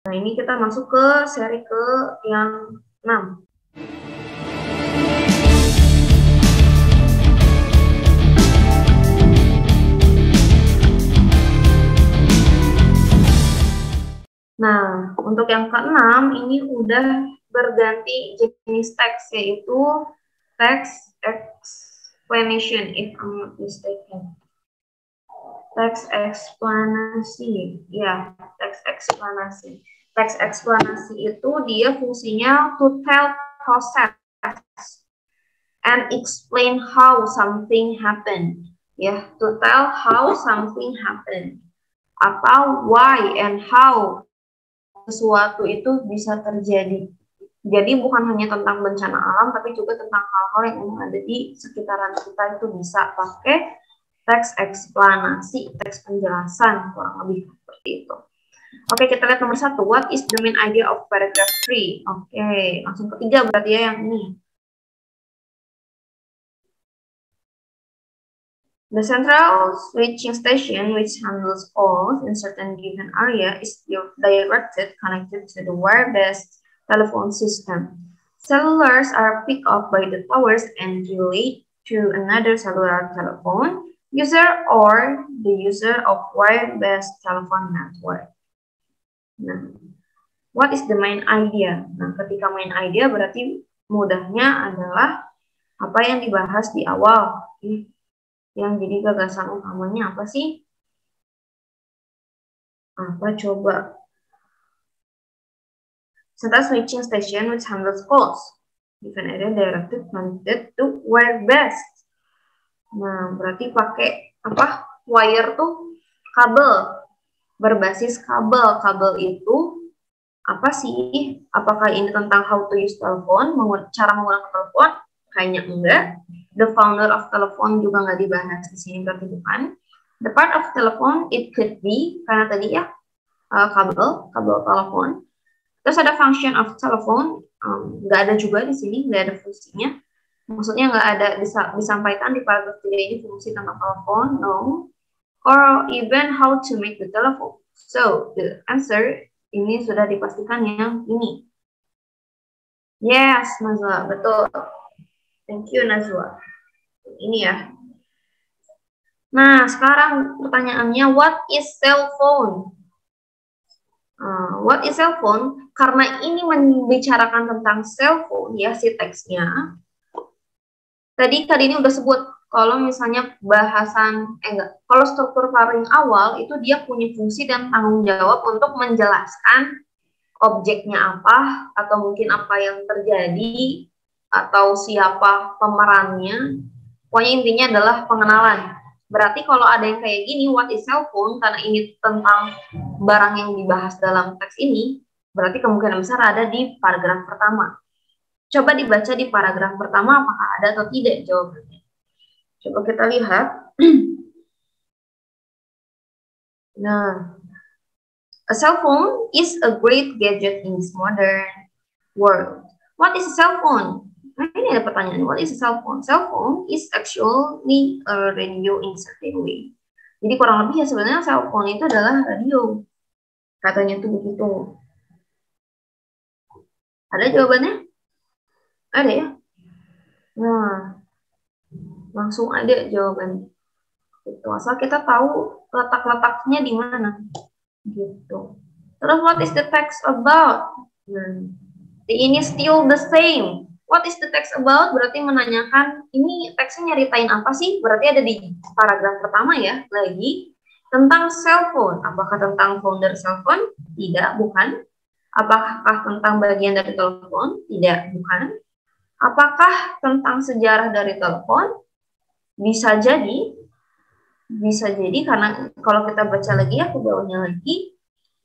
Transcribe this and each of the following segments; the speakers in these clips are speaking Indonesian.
Nah, ini kita masuk ke seri ke yang 6. Nah, untuk yang ke-6 ini udah berganti jenis teks, yaitu text explanation, if I'm not mistaken. Teks eksplanasi, ya, teks eksplanasi. Teks eksplanasi itu dia fungsinya to tell process and explain how something happened. Ya, to tell how something happened. Atau why and how sesuatu itu bisa terjadi. Jadi bukan hanya tentang bencana alam, tapi juga tentang hal-hal yang ada di sekitaran kita itu bisa pakai teks eksplanasi, teks penjelasan, kurang lebih seperti itu. Oke, kita lihat nomor 1. What is the main idea of paragraph 3? Oke, langsung ketiga berarti ya yang ini. The central switching station, which handles calls in certain given area, is directed connected to the wire-based telephone system. Cellulars are picked up by the towers and relayed to another cellular telephone user or the user of wire-based telephone network. Nah, what is the main idea? Nah, ketika main idea berarti mudahnya adalah apa yang dibahas di awal. Yang jadi gagasan utamanya apa sih? Apa coba? Central switching station which handles calls. Given area directed connected to wire best. Nah, berarti pakai apa? Wire tuh kabel. Berbasis kabel. Kabel itu apa sih? Apakah ini tentang how to use telepon? Cara menggunakan telepon? Kayaknya enggak. The founder of telephone juga nggak dibahas di sini, berarti bukan. The part of telephone it could be, karena tadi ya kabel telepon. Terus ada function of telephone, nggak ada juga di sini, nggak ada fungsinya. Maksudnya nggak ada disampaikan di paragraf 3 ini fungsi tentang telepon, no. Or even how to make the telephone. So the answer ini sudah dipastikan yang ini. Yes, Nazwa, betul. Thank you, Nazwa. Ini ya. Nah, sekarang pertanyaannya, what is cell phone? What is cell phone? Karena ini membicarakan tentang cell phone, ya, si teksnya. Tadi ini udah sebut, kalau misalnya kalau struktur paling awal, itu dia punya fungsi dan tanggung jawab untuk menjelaskan objeknya apa, atau mungkin apa yang terjadi, atau siapa pemerannya. Pokoknya intinya adalah pengenalan. Berarti kalau ada yang kayak gini, what is cell phone, karena ini tentang barang yang dibahas dalam teks ini, berarti kemungkinan besar ada di paragraf pertama. Coba dibaca di paragraf pertama, apakah ada atau tidak jawabannya. Coba kita lihat. Nah, a cell phone is a great gadget in this modern world. What is a cell phone? Nah, ini ada pertanyaan. What is a cell phone? Cell phone is actually a radio in certain way. Jadi kurang lebih ya sebenarnya cell phone itu adalah radio. Katanya tuh begitu. Ada jawabannya? Ada ya? Nah, langsung ada jawabannya. Gitu. Asal kita tahu letak-letaknya di mana. Gitu. Terus what is the text about? Ini still the same. What is the text about? Berarti menanyakan, ini teksnya nyeritain apa sih? Berarti ada di paragraf pertama ya, lagi. Tentang cell phone. Apakah tentang founder cell phone? Tidak, bukan. Apakah tentang bagian dari telepon? Tidak, bukan. Apakah tentang sejarah dari telepon? Bisa jadi. Bisa jadi, karena kalau kita baca lagi ya, ke bawahnya lagi.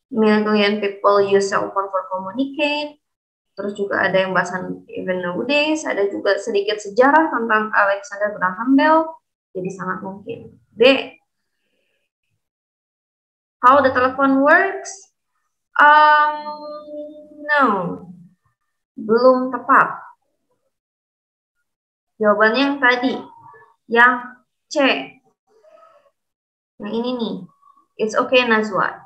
Million people use cell phone for communicate. Terus juga ada yang bahasan even nowadays, ada juga sedikit sejarah tentang Alexander Graham Bell, jadi sangat mungkin. D. How the telephone works? No, belum tepat. Jawabannya yang tadi, yang C. Yang ini nih, it's okay Nazwa.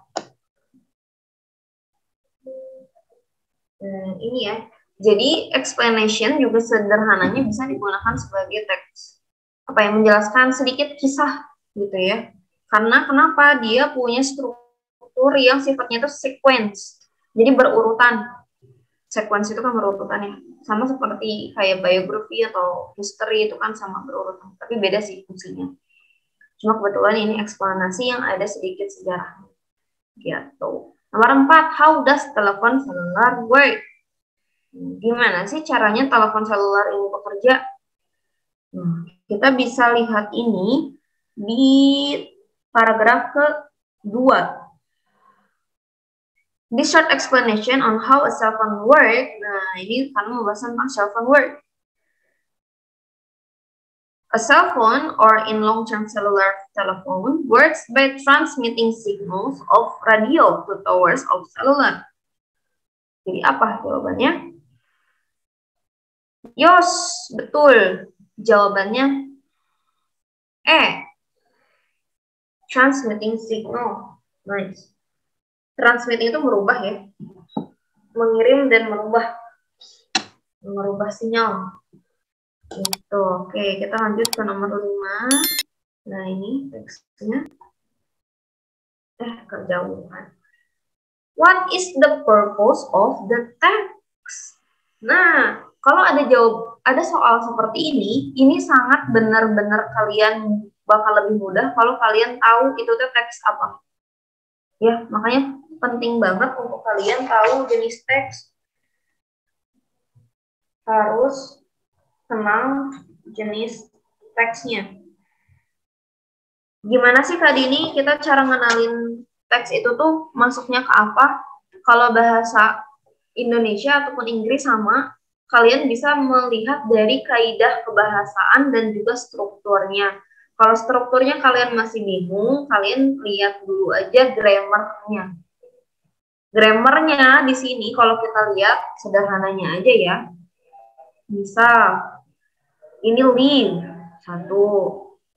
Ini ya. Jadi explanation juga sederhananya bisa digunakan sebagai teks. Apa yang menjelaskan sedikit kisah gitu ya. Karena kenapa dia punya struktur yang sifatnya itu sequence. Jadi berurutan. Sequence itu kan berurutan ya. Sama seperti kayak biography atau history itu kan sama berurutan. Tapi beda sih fungsinya. Cuma kebetulan ini eksplanasi yang ada sedikit sejarah. Gitu. Nomor 4, how does telepon seluler work? Gimana sih caranya telepon seluler ini bekerja? Kita bisa lihat ini di paragraf kedua. This short explanation on how a cell phone work. Nah, ini kan membahas tentang cell phone work. A cell phone, or in long-term cellular telephone, works by transmitting signals of radio to towers of cellular. Jadi apa jawabannya? Yos, betul. Jawabannya transmitting signal. Nice. Transmitting itu merubah ya. Mengirim dan merubah sinyal. Gitu. Oke, kita lanjut ke nomor 5. Nah, ini teksnya. Kejauhan. What is the purpose of the text? Nah, kalau ada soal seperti ini sangat benar-benar kalian bakal lebih mudah kalau kalian tahu itu tuh teks apa. Ya, makanya penting banget untuk kalian tahu jenis teks. Harus kenal jenis teksnya. Gimana sih Kak Dini kita cara ngenalin teks itu tuh masuknya ke apa? Kalau bahasa Indonesia ataupun Inggris sama, kalian bisa melihat dari kaidah kebahasaan dan juga strukturnya. Kalau strukturnya kalian masih bingung, kalian lihat dulu aja grammarnya. Grammarnya di sini kalau kita lihat sederhananya aja ya. Misal ini live satu,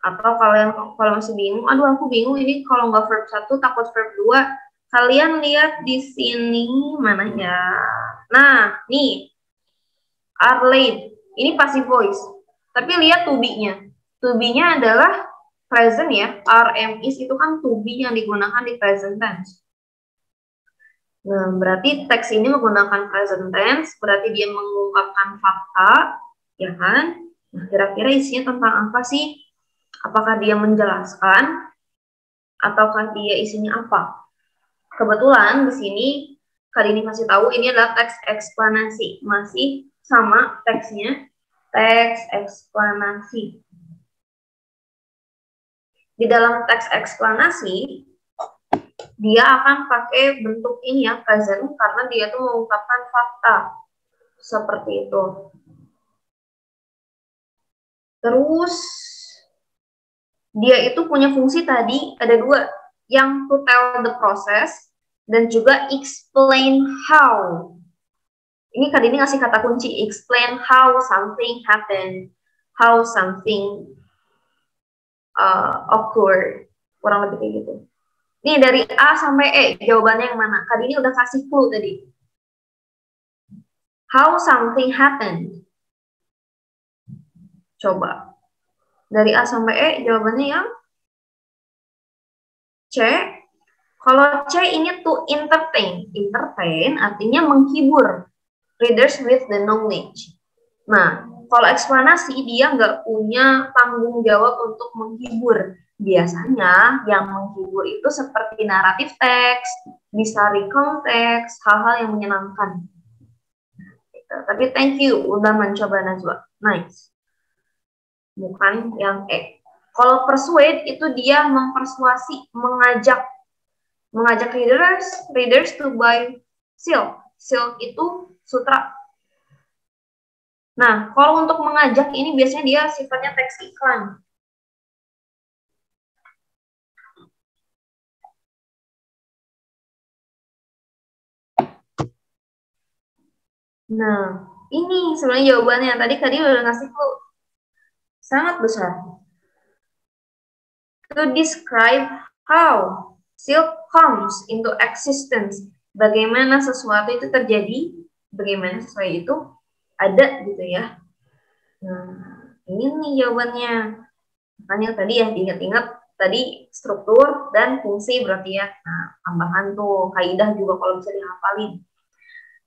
atau kalian kalau masih bingung, aduh aku bingung ini kalau nggak verb 1 takut verb 2, kalian lihat di sini mana ya. Nah, nih are late. Ini passive voice. Tapi lihat to be-nya. To be-nya adalah present ya. Are, am, is itu kan to be yang digunakan di present tense. Nah, berarti teks ini menggunakan present tense, berarti dia mengungkapkan fakta, ya kan? Nah, kira-kira isinya tentang apa sih? Apakah dia menjelaskan ataukah dia isinya apa? Kebetulan di sini kali ini kasih tahu ini adalah teks eksplanasi, masih sama teksnya, teks eksplanasi. Di dalam teks eksplanasi dia akan pakai bentuk ini ya, present, karena dia tuh mengungkapkan fakta seperti itu. Terus dia itu punya fungsi tadi ada dua, yang to tell the process dan juga explain how. Ini Kak Dini ngasih kata kunci, explain how something happen, how something occur, kurang lebih kayak gitu. Ini dari A sampai E, jawabannya yang mana? Kak Dini udah kasih clue tadi. How something happened. Coba. Dari A sampai E, jawabannya yang C. Kalau C ini to entertain. Entertain artinya menghibur readers with the knowledge. Nah, kalau eksplanasi dia nggak punya tanggung jawab untuk menghibur. Biasanya yang menghibur itu seperti naratif teks, bisa recount teks, hal-hal yang menyenangkan. Tapi thank you udah mencoba Najwa. Nice. Bukan yang E. Kalau persuade itu dia mempersuasi, mengajak readers to buy silk. Silk itu sutra. Nah, kalau untuk mengajak ini biasanya dia sifatnya teks iklan. Nah, ini sebenarnya jawabannya. Tadi udah ngasih clue. Sangat besar. To describe how silk comes into existence. Bagaimana sesuatu itu terjadi bagaimana sesuai itu ada gitu ya. Nah, ini nih jawabannya. Makanya tadi ya diingat-ingat tadi struktur dan fungsi berarti ya. Nah, tambahan tuh kaidah juga kalau bisa dihafalin.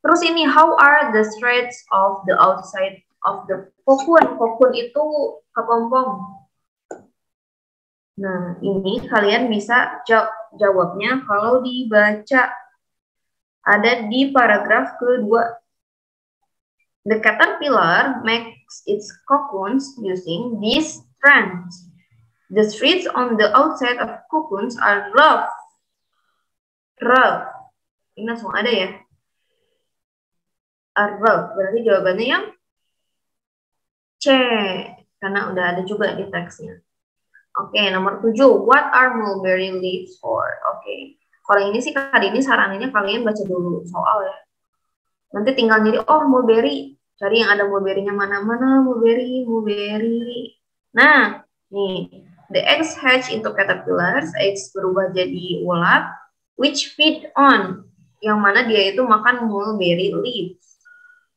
Terus ini how are the threads of the outside of the cocoon? Cocoon itu kepompong. Nah, ini kalian bisa jawabnya kalau dibaca. Ada di paragraf kedua. The caterpillar makes its cocoons using these strands. The threads on the outside of cocoons are rough. Rough. Ini langsung ada ya. Are rough. Berarti jawabannya yang C. Karena udah ada juga di teksnya. Oke, nomor 7. What are mulberry leaves for? Oke. Kalau ini sih kali ini saraninnya kalian baca dulu soal ya. Nanti tinggal nyari, oh mulberry. Cari yang ada mulberry-nya mana-mana, mulberry. Nah, nih. The eggs hatch into caterpillars. Eggs berubah jadi ulat. Which feed on. Yang mana dia itu makan mulberry leaves.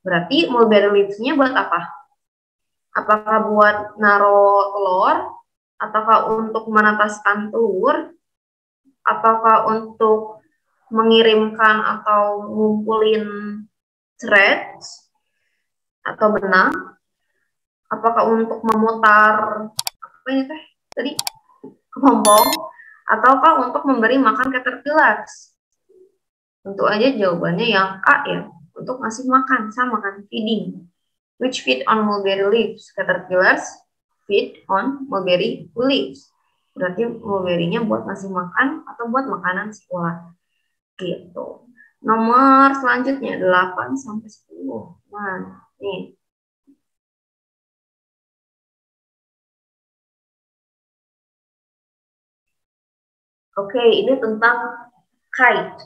Berarti mulberry leaves-nya buat apa? Apakah buat naro telur? Ataukah untuk menetaskan telur? Apakah untuk mengirimkan atau ngumpulin threads atau benang? Apakah untuk memutar apa ini teh tadi kepompong? Ataukah untuk memberi makan caterpillars? Tentu aja jawabannya yang A ya, untuk ngasih makan, sama kan, feeding. Which feed on mulberry leaves? Caterpillars feed on mulberry leaves. Berarti mulberry-nya buat ngasih makan atau buat makanan si ulat. Gitu. Nomor selanjutnya 8 sampai 10. Nah, nih. Oke, ini tentang kite.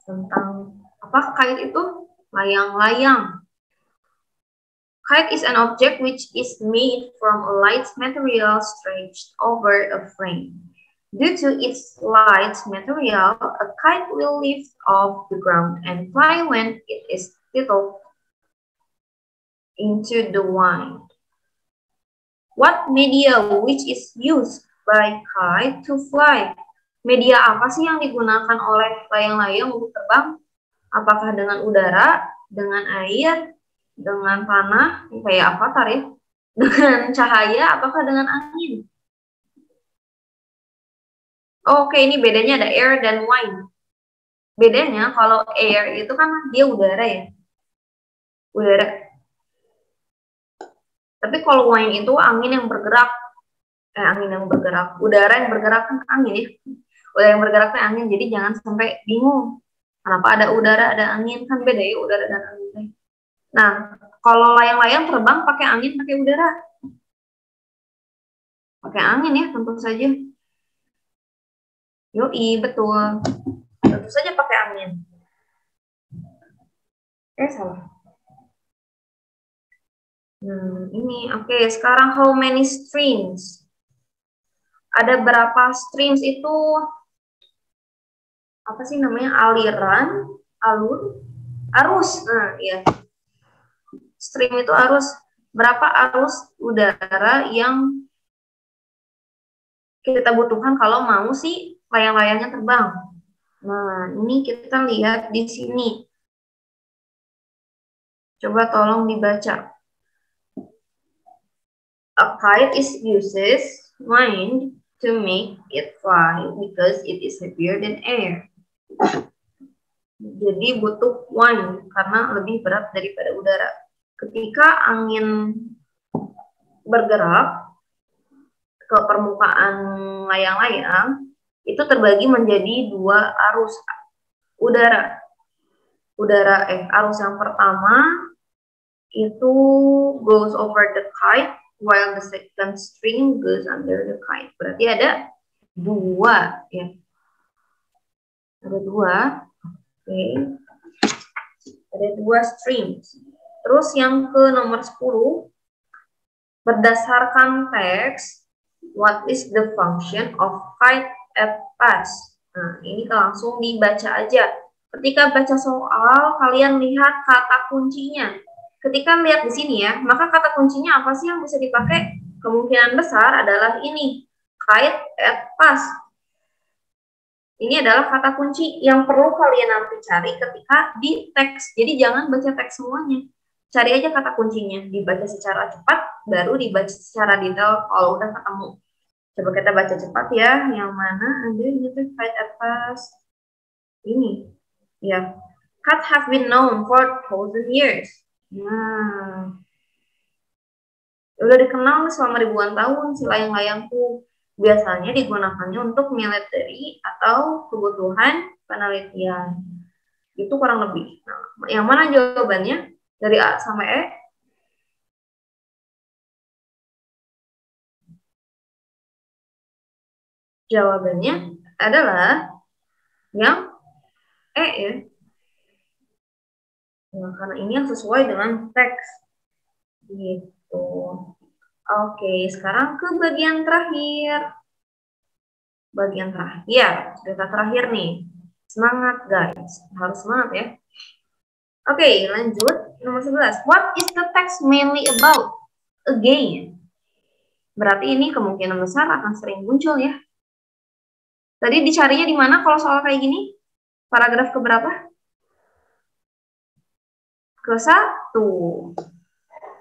Tentang apa kite itu? Layang-layang. Kite is an object which is made from a light material stretched over a frame. Due to its light material, a kite will lift off the ground and fly when it is tilted into the wind. What media which is used by kite to fly? Media apa sih yang digunakan oleh layang-layang untuk terbang? Apakah dengan udara, dengan air, dengan tanah, kayak avatar ya? Dengan cahaya, apakah dengan angin? Oke, ini bedanya ada air dan wind. Bedanya kalau air itu kan dia udara ya. Udara. Tapi kalau wind itu angin yang bergerak. Angin yang bergerak. Udara yang bergerak kan angin ya. Udara yang bergerak kan angin. Jadi jangan sampai bingung. Kenapa ada udara, ada angin. Kan beda ya udara dan angin. Nah, kalau layang-layang terbang pakai angin, pakai udara. Pakai angin ya, tentu saja. Yoi, betul. Tentu saja pakai angin. Salah. Ini oke. Sekarang how many streams? Ada berapa streams itu? Apa sih namanya? Aliran, arus. Nah, ya. Stream itu arus. Berapa arus udara yang kita butuhkan kalau mau sih layang-layangnya terbang? Nah, ini kita lihat di sini. Coba tolong dibaca. A kite is uses wind to make it fly because it is heavier than air. Jadi butuh wind karena lebih berat daripada udara. Ketika angin bergerak ke permukaan layang-layang, itu terbagi menjadi dua arus udara. Arus yang pertama itu goes over the kite while the second string goes under the kite. Berarti ada dua ya. Ada dua. Oke. Ada dua streams. Terus yang ke nomor 10, berdasarkan teks, What is the function of kite at pass? Nah, ini langsung dibaca aja. Ketika baca soal, kalian lihat kata kuncinya. Ketika lihat di sini ya, maka kata kuncinya apa sih yang bisa dipakai? Kemungkinan besar adalah ini, kite at pass. Ini adalah kata kunci yang perlu kalian nanti cari ketika di teks. Jadi jangan baca teks semuanya. Cari aja kata kuncinya, dibaca secara cepat, baru dibaca secara detail kalau udah ketemu. Coba kita baca cepat ya, yang mana ada ini tuh fight at pass. Ini, ya. Cat have been known for 1,000 years. Nah, udah dikenal selama ribuan tahun si layang-layangku. Biasanya digunakannya untuk military atau kebutuhan penelitian. Itu kurang lebih. Nah, yang mana jawabannya? Dari A sampai E? Jawabannya adalah yang E ya. Nah, karena ini yang sesuai dengan teks. Gitu. Oke, sekarang ke bagian terakhir. Bagian terakhir, data terakhir nih. Semangat guys, harus semangat ya. Oke, lanjut. Nomor 11. What is the text mainly about? Again. Berarti ini kemungkinan besar akan sering muncul ya. Tadi dicarinya di mana kalau soal kayak gini? Paragraf keberapa? Ke-1.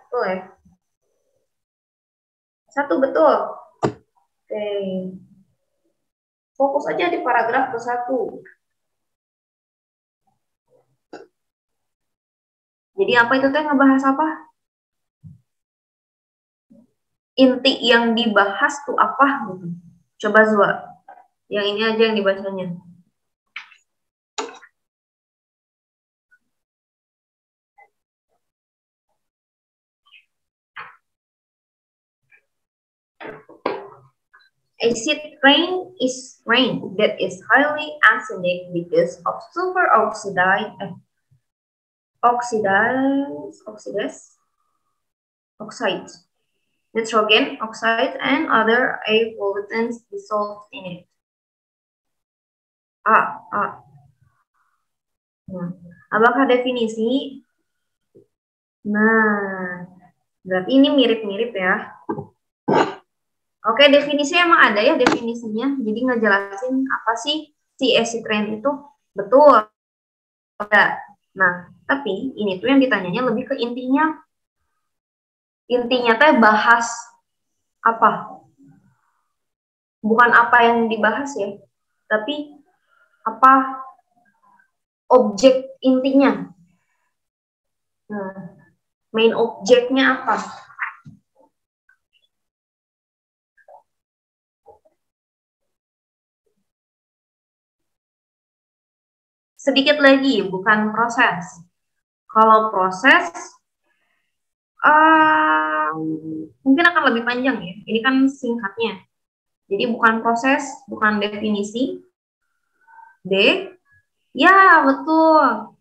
Betul ya? 1 betul. Oke. Fokus aja di paragraf ke-1. Jadi apa itu teh ngebahas apa? Inti yang dibahas tuh apa gitu. Coba Zua. Yang ini aja yang dibacanya. Acid rain is rain that is highly acidic because of sulfur oxides, nitrogen oxide, and other air pollutants dissolved in it. A. Nah, apakah definisi? Nah, berarti ini mirip-mirip ya. Oke, definisi emang ada ya definisinya. Jadi ngejelasin apa sih si acid rain itu. Betul. Nah, tapi ini tuh yang ditanyanya lebih ke intinya. Intinya teh bahas apa? Bukan apa yang dibahas ya, tapi apa objek intinya. Nah, main objeknya apa? Sedikit lagi, bukan proses. Kalau proses, mungkin akan lebih panjang ya. Ini kan singkatnya. Jadi bukan proses, bukan definisi. D, ya betul.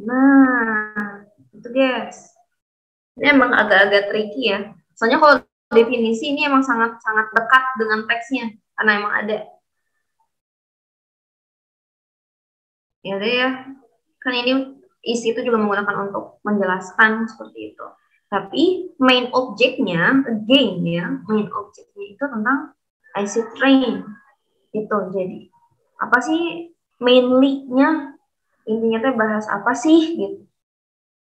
Nah, itu guys. Ini emang agak-agak tricky ya. Soalnya kalau definisi ini emang sangat-sangat dekat dengan teksnya. Karena emang ada. Ya deh ya. Kan ini isi itu juga menggunakan untuk menjelaskan seperti itu. Tapi main objeknya, again ya, main objeknya itu tentang acid rain. Itu jadi apa sih mainly-nya, intinya teh bahas apa sih gitu.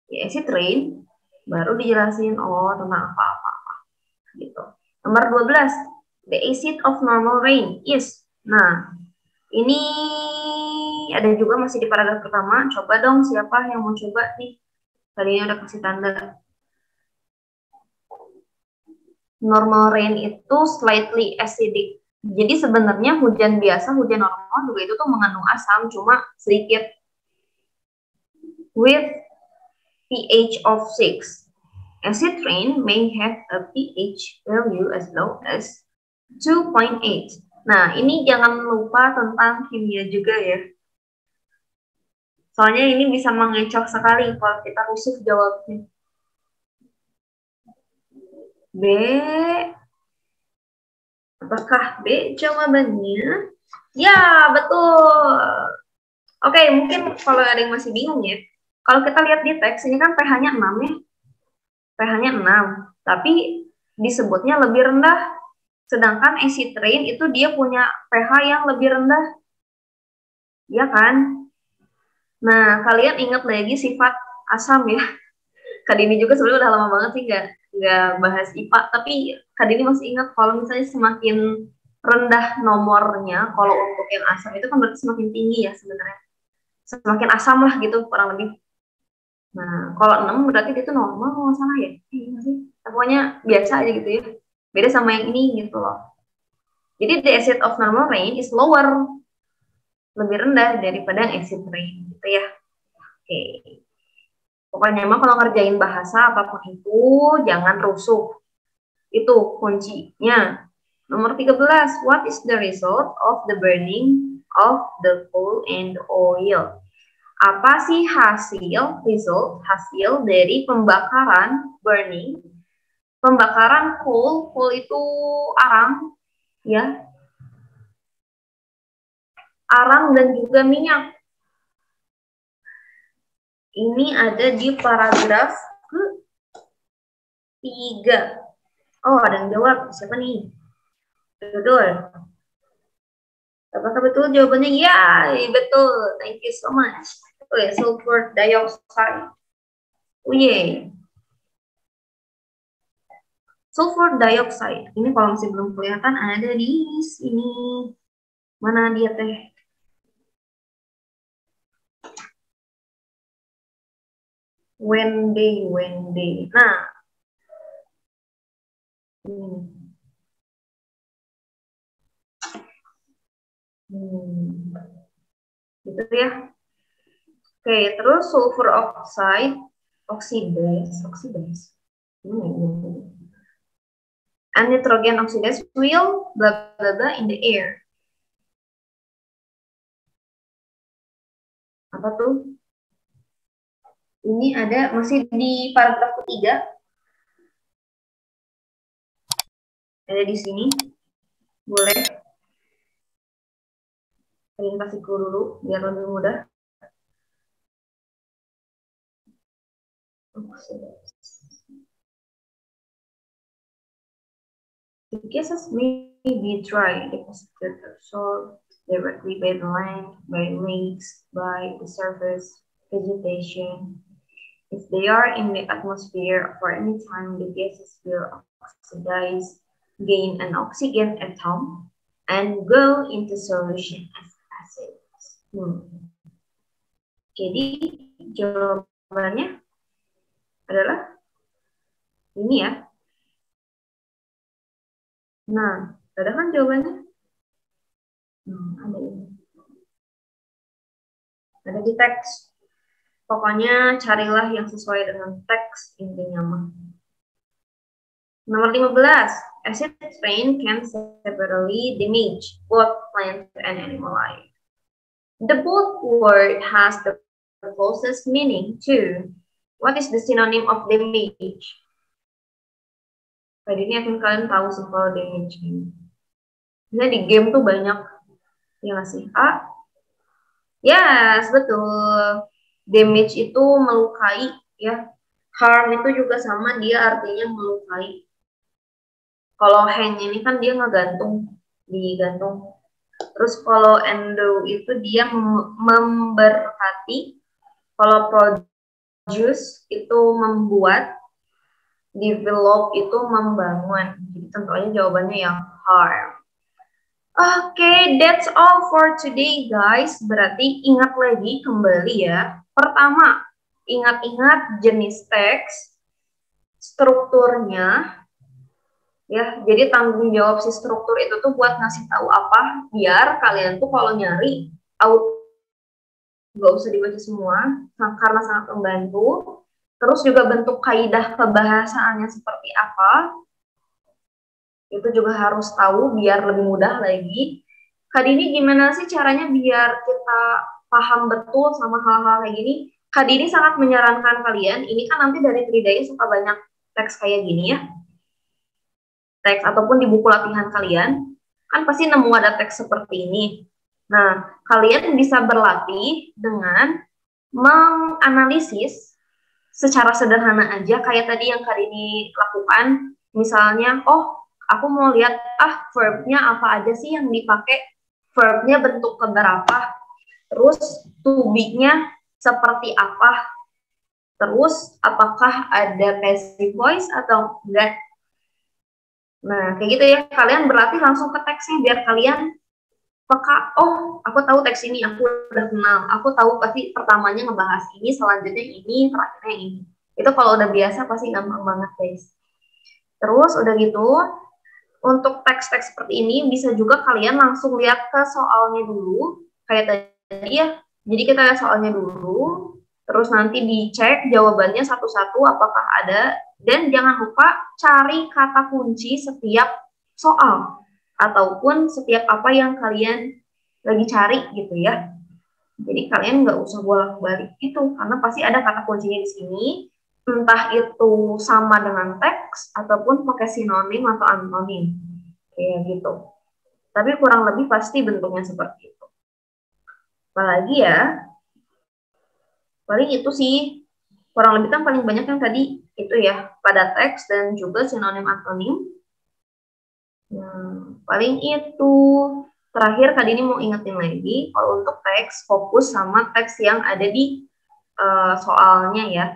Ya, acid rain baru dijelasin tentang apa-apa gitu. Nomor 12, the acid of normal rain is. Nah, ini ada juga masih di paragraf pertama. Coba dong siapa yang mau coba nih. Tadinya udah kasih tanda. Normal rain itu slightly acidic. Jadi sebenarnya hujan biasa, hujan normal juga itu tuh mengandung asam, cuma sedikit. With pH of 6. Acid rain may have a pH value as low as 2.8. Nah, ini jangan lupa tentang kimia juga ya. Soalnya ini bisa mengecoh sekali kalau kita rusuh jawabnya. B, Apakah B jawabannya? Ya, betul. Oke, mungkin kalau ada yang masih bingung ya. Kalau kita lihat di teks, ini kan pH-nya 6 ya. pH-nya 6, tapi disebutnya lebih rendah. Sedangkan acid rain itu dia punya pH yang lebih rendah. Ya kan? Nah, kalian ingat lagi sifat asam ya. Kak Dini juga sebenarnya udah lama banget sih nggak bahas IPA, tapi Kak Dini masih ingat kalau misalnya semakin rendah nomornya, kalau untuk yang asam itu kan berarti semakin tinggi ya sebenarnya. Semakin asam lah gitu kurang lebih. Nah, kalau 6 berarti itu normal kalau nggak salah ya. Iya sih. Pokoknya biasa aja gitu ya. Beda sama yang ini gitu loh. Jadi the acid of normal rain is lower. Lebih rendah daripada acid rain gitu ya. Oke. Pokoknya emang kalau ngerjain bahasa apapun itu jangan rusuh. Itu kuncinya. Nomor 13, what is the result of the burning of the coal and oil? Apa sih hasil dari pembakaran, burning, pembakaran coal itu arang, ya, arang dan juga minyak. Ini ada di paragraf ke-3. Oh, ada yang jawab. Siapa nih? Betul. Apakah betul jawabannya? Ya, betul. Thank you so much. Oke, sulfur dioxide. Oh yeah. Sulfur dioxide. Ini kalau masih belum kelihatan ada di sini. Mana dia teh? Wendy. Nah, ini. Gitu ya. Oke, terus sulfur oxidase. And nitrogen oxidase will blah blah blah in the air. Apa tuh? Ini ada masih di paragraf ke-3. Ada di sini. Boleh. Kalian kasih dulu biar lebih mudah. The gases may be dry, deposited, absorbed directly by the land, by lakes, by the surface vegetation. If they are in the atmosphere for any time, the gases will oxidize, gain an oxygen atom, and go into solution as acids. Jadi jawabannya adalah ini ya. Nah, ada kan jawabannya? Ada ini. Ada di teks. Pokoknya carilah yang sesuai dengan teks intinya mah. Nomor 15. Acid rain can severely damage both plant and animal life. The both word has the closest meaning to. What is the synonym of damage? Tadi ini akan kalian tahu sih kalau damage ini. Misalnya di game tuh banyak yang ngasih A. Yes, betul. Damage itu melukai ya. Harm itu juga sama, dia artinya melukai. Kalau hang ini kan dia ngegantung, digantung. Terus kalau endo itu dia memberkati. Kalau produce itu membuat. Develop itu membangun. Jadi tentunya jawabannya yang harm. Oke, that's all for today guys. Berarti ingat lagi kembali ya. Pertama, ingat-ingat jenis teks, strukturnya. Ya, jadi tanggung jawab si struktur itu tuh buat ngasih tahu apa, biar kalian tuh kalau nyari nggak usah dibaca semua, karena sangat membantu. Terus juga bentuk kaidah kebahasaannya seperti apa, itu juga harus tahu biar lebih mudah lagi. Kak Dini gimana sih caranya biar kita paham betul sama hal-hal kayak gini? Kak Dini sangat menyarankan kalian, ini kan nanti dari Tridaya suka banyak teks kayak gini ya. Teks ataupun di buku latihan kalian. kan pasti nemu ada teks seperti ini. Nah, kalian bisa berlatih dengan menganalisis secara sederhana aja, kayak tadi yang kali ini lakukan. Misalnya, oh, aku mau lihat, verbnya apa aja sih yang dipakai, verbnya bentuk keberapa, terus to be-nya seperti apa, terus apakah ada passive voice atau enggak. Nah, kayak gitu ya, kalian berlatih langsung ke teksnya biar kalian peka, oh, aku tahu teks ini, aku udah kenal, aku tahu pasti pertamanya ngebahas ini, selanjutnya ini, terakhirnya ini. Itu kalau udah biasa pasti gampang banget, guys. Terus udah gitu, untuk teks-teks seperti ini bisa juga kalian langsung lihat ke soalnya dulu, kayak tadi ya. Jadi kita lihat soalnya dulu, terus nanti dicek jawabannya satu-satu apakah ada, dan jangan lupa cari kata kunci setiap soal ataupun setiap apa yang kalian lagi cari gitu ya. Jadi kalian nggak usah bolak-balik gitu, karena pasti ada kata kuncinya di sini, entah itu sama dengan teks ataupun pakai sinonim atau antonim, kayak gitu. Tapi kurang lebih pasti bentuknya seperti itu. Apalagi ya, paling itu sih, kurang lebih kan paling banyak yang tadi itu ya, pada teks dan juga sinonim antonim. Paling itu. Terakhir kali ini mau ingetin lagi, kalau untuk teks, fokus sama teks yang ada di soalnya ya.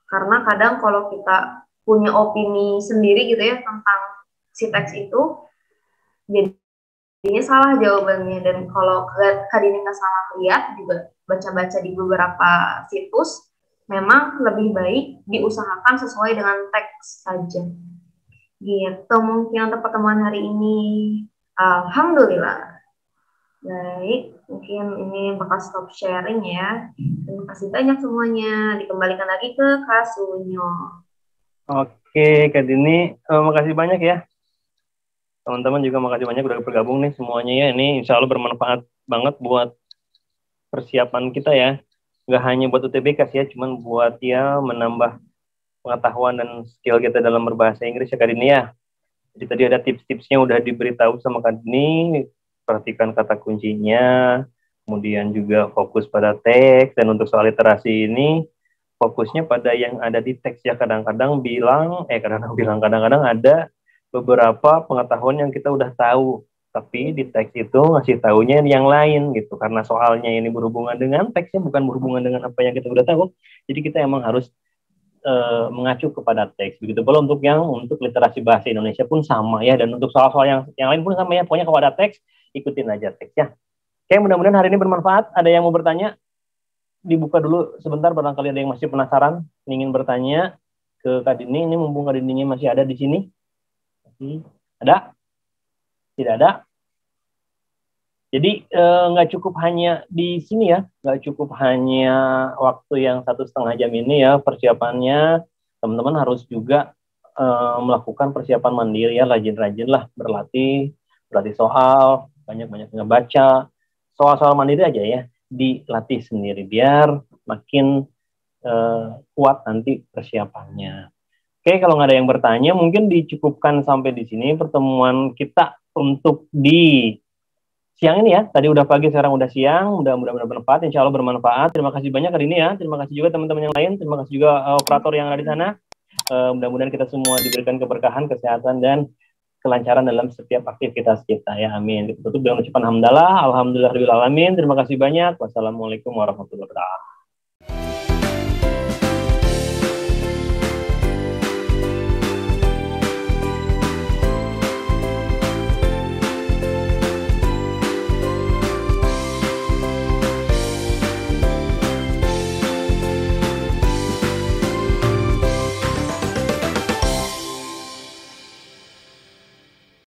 Karena kadang kalau kita punya opini sendiri gitu ya tentang si teks itu, jadinya salah jawabannya. Dan kalau kali ini nggak salah lihat, juga baca-baca di beberapa situs, memang lebih baik diusahakan sesuai dengan teks saja. Gitu mungkin untuk pertemuan hari ini. Alhamdulillah. Baik, mungkin ini bakal stop sharing ya. Terima kasih banyak semuanya. Dikembalikan lagi ke Kak Sunyo. Oke, Kak Dini, makasih banyak ya. Teman-teman juga makasih banyak udah bergabung nih semuanya ya. Ini insya Allah bermanfaat banget buat persiapan kita ya. Nggak hanya buat UTBK sih ya, cuman buat ya menambah pengetahuan dan skill kita dalam berbahasa Inggris ya Kak Dini ya. Jadi tadi ada tips-tipsnya udah diberitahu sama Kak Dini, perhatikan kata kuncinya, kemudian juga fokus pada teks, dan untuk soal literasi ini, fokusnya pada yang ada di teks ya. Kadang-kadang kadang-kadang ada beberapa pengetahuan yang kita udah tahu, tapi di teks itu ngasih taunya yang lain gitu, karena soalnya ini berhubungan dengan teksnya, bukan berhubungan dengan apa yang kita udah tahu, jadi kita emang harus mengacu kepada teks. Begitu pula untuk literasi bahasa Indonesia pun sama ya, dan untuk soal-soal yang lain pun sama ya. Pokoknya kalau ada teks, ikutin aja teksnya. Oke, mudah-mudahan hari ini bermanfaat. Ada yang mau bertanya? Dibuka dulu sebentar, barangkali ada yang masih penasaran, ingin bertanya ke Kak Dini. Ini mumpung Kak Dininya masih ada di sini. Ada? Tidak ada? Jadi nggak cukup hanya di sini ya, nggak cukup hanya waktu yang 1,5 jam ini ya persiapannya. Teman-teman harus juga melakukan persiapan mandiri ya, rajin-rajin lah berlatih soal, banyak-banyak ngebaca. Soal-soal mandiri aja ya, dilatih sendiri biar makin kuat nanti persiapannya. Oke, kalau nggak ada yang bertanya, mungkin dicukupkan sampai di sini pertemuan kita untuk di siang ini ya. Tadi udah pagi, sekarang udah siang. Mudah-mudahan bermanfaat, insya Allah bermanfaat. Terima kasih banyak hari ini ya. Terima kasih juga teman-teman yang lain. Terima kasih juga operator yang ada di sana. Mudah-mudahan kita semua diberikan keberkahan, kesehatan, dan kelancaran dalam setiap aktivitas kita ya. Amin. Kita tutup dengan ucapan hamdalah. Alhamdulillahirabbil alamin. Terima kasih banyak. Wassalamualaikum warahmatullahi wabarakatuh.